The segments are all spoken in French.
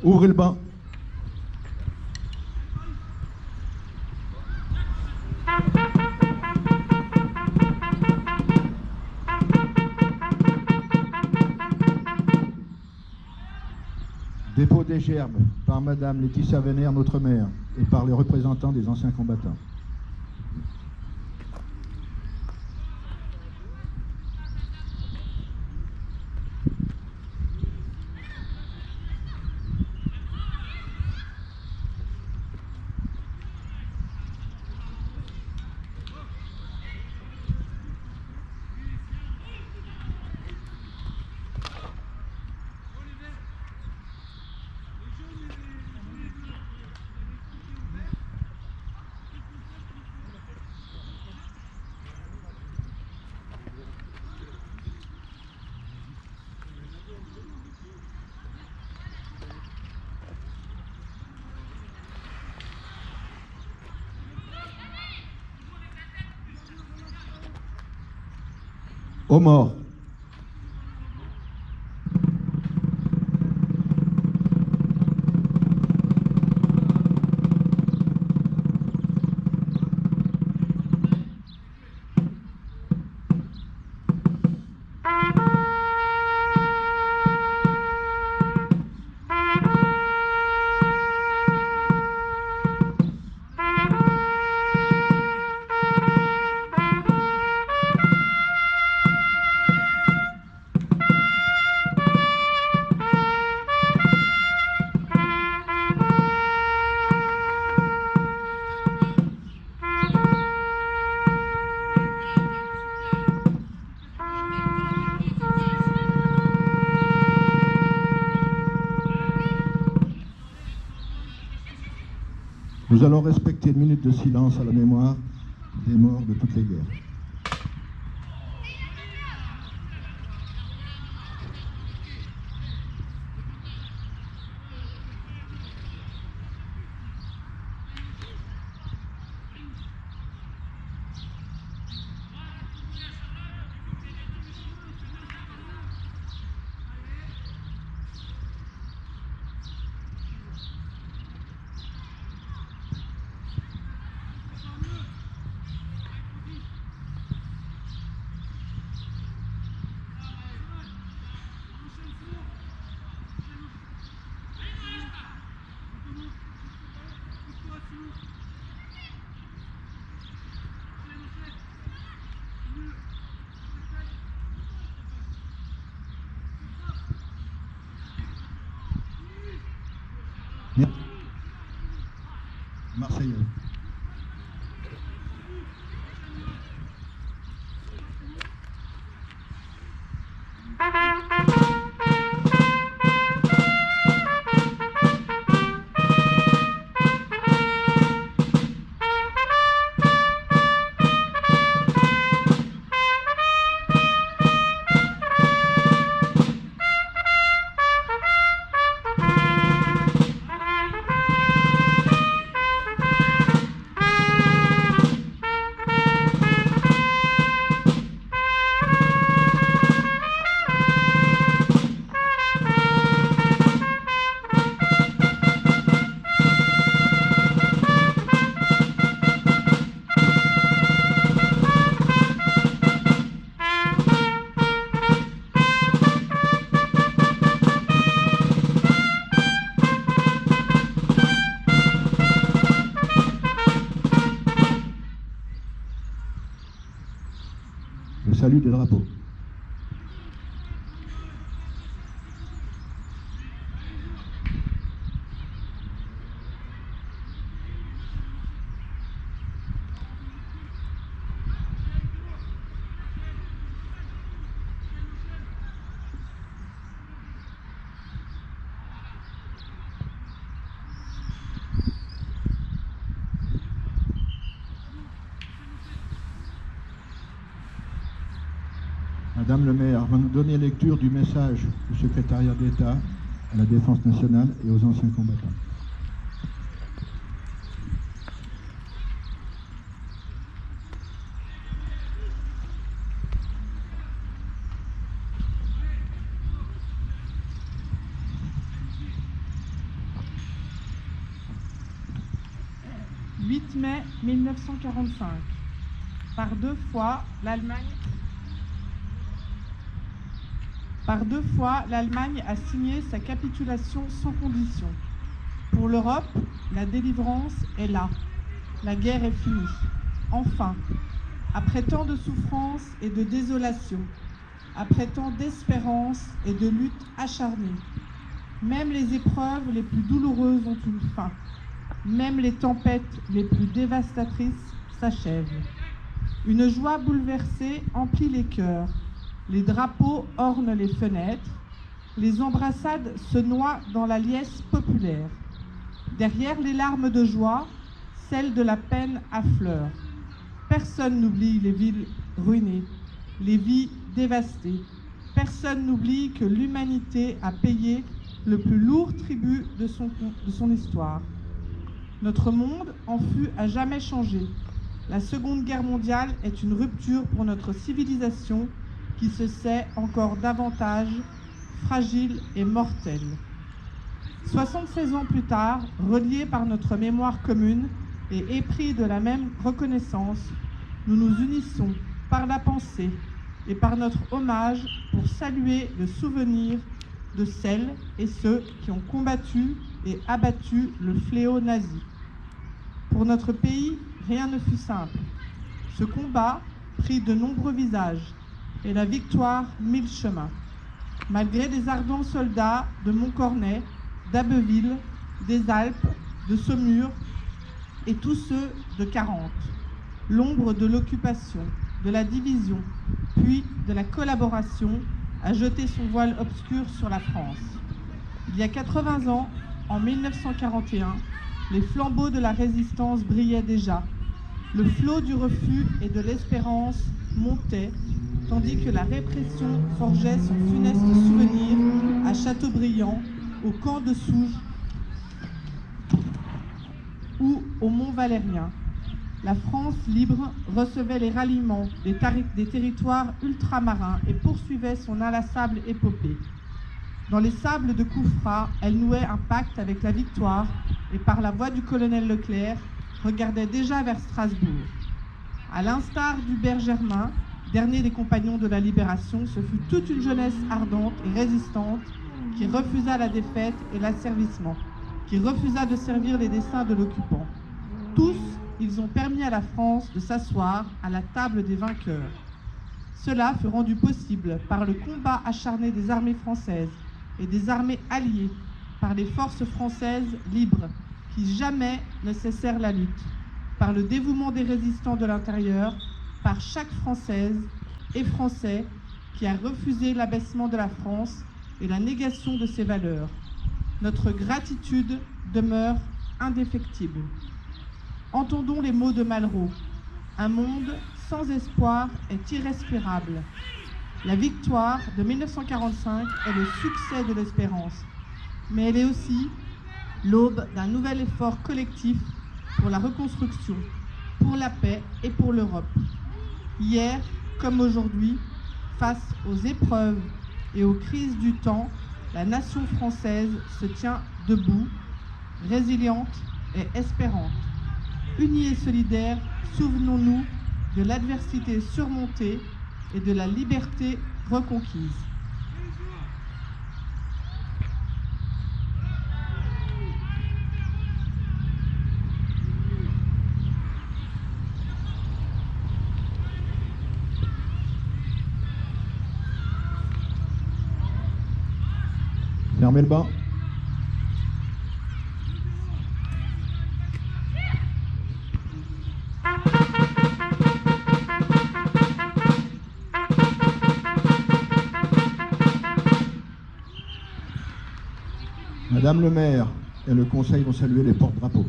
Ouvrez le banc. Dépôt des gerbes par Madame Laetitia Vénère, notre maire, et par les représentants des anciens combattants. Aux morts. Nous allons respecter une minute de silence à la mémoire des morts de toutes les guerres. Marseillais. Le salut des drapeaux. Madame le maire va nous donner lecture du message du secrétariat d'État à la Défense nationale et aux anciens combattants. 8 mai 1945. Par deux fois, l'Allemagne a signé sa capitulation sans condition. Pour l'Europe, la délivrance est là. La guerre est finie. Enfin, après tant de souffrances et de désolation, après tant d'espérance et de luttes acharnées, même les épreuves les plus douloureuses ont une fin. Même les tempêtes les plus dévastatrices s'achèvent. Une joie bouleversée emplit les cœurs. Les drapeaux ornent les fenêtres. Les embrassades se noient dans la liesse populaire. Derrière les larmes de joie, celles de la peine affleurent. Personne n'oublie les villes ruinées, les vies dévastées. Personne n'oublie que l'humanité a payé le plus lourd tribut de son histoire. Notre monde en fut à jamais changé. La Seconde Guerre mondiale est une rupture pour notre civilisation qui se sait encore davantage fragile et mortelle. 76 ans plus tard, reliés par notre mémoire commune et épris de la même reconnaissance, nous nous unissons par la pensée et par notre hommage pour saluer le souvenir de celles et ceux qui ont combattu et abattu le fléau nazi. Pour notre pays, rien ne fut simple. Ce combat prit de nombreux visages et la victoire mille chemins. Malgré les ardents soldats de Montcornet, d'Abbeville, des Alpes, de Saumur et tous ceux de 40, l'ombre de l'occupation, de la division, puis de la collaboration a jeté son voile obscur sur la France. Il y a 80 ans, en 1941, les flambeaux de la résistance brillaient déjà. Le flot du refus et de l'espérance montait, tandis que la répression forgeait son funeste souvenir à Châteaubriand, au camp de Souges ou au Mont-Valérien. La France libre recevait les ralliements des territoires ultramarins et poursuivait son inlassable épopée. Dans les sables de Koufra, elle nouait un pacte avec la victoire et par la voix du colonel Leclerc, regardait déjà vers Strasbourg. À l'instar d'Hubert Germain, dernier des compagnons de la Libération, ce fut toute une jeunesse ardente et résistante qui refusa la défaite et l'asservissement, qui refusa de servir les desseins de l'occupant. Tous, ils ont permis à la France de s'asseoir à la table des vainqueurs. Cela fut rendu possible par le combat acharné des armées françaises et des armées alliées, par les forces françaises libres qui jamais ne cessèrent la lutte, par le dévouement des résistants de l'intérieur, par chaque Française et Français qui a refusé l'abaissement de la France et la négation de ses valeurs. Notre gratitude demeure indéfectible. Entendons les mots de Malraux. Un monde sans espoir est irrespirable. La victoire de 1945 est le succès de l'espérance, mais elle est aussi l'aube d'un nouvel effort collectif pour la reconstruction, pour la paix et pour l'Europe. Hier, comme aujourd'hui, face aux épreuves et aux crises du temps, la nation française se tient debout, résiliente et espérante. Unis et solidaires, souvenons-nous de l'adversité surmontée et de la liberté reconquise. Fermez le banc. Madame le maire et le conseil vont saluer les porte-drapeaux.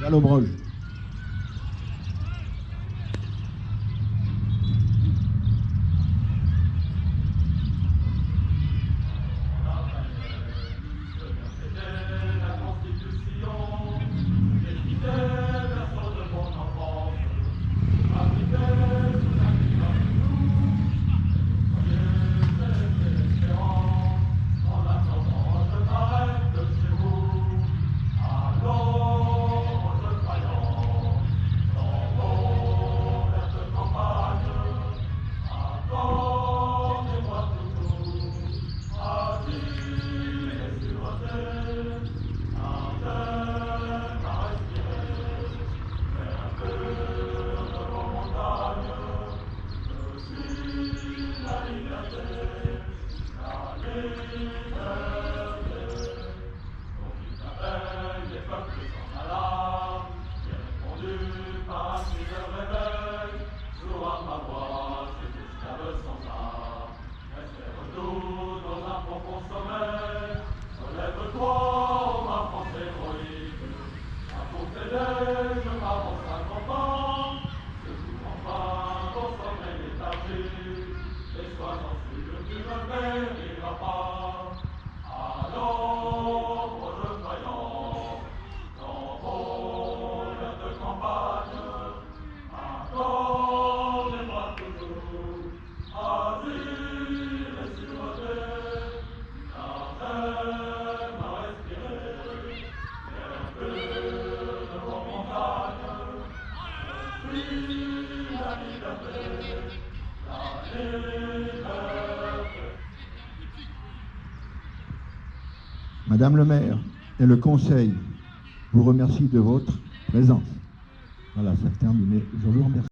Gallo-Broge. Madame le maire et le conseil vous remercient de votre présence. Voilà, c'est terminé. Je vous remercie.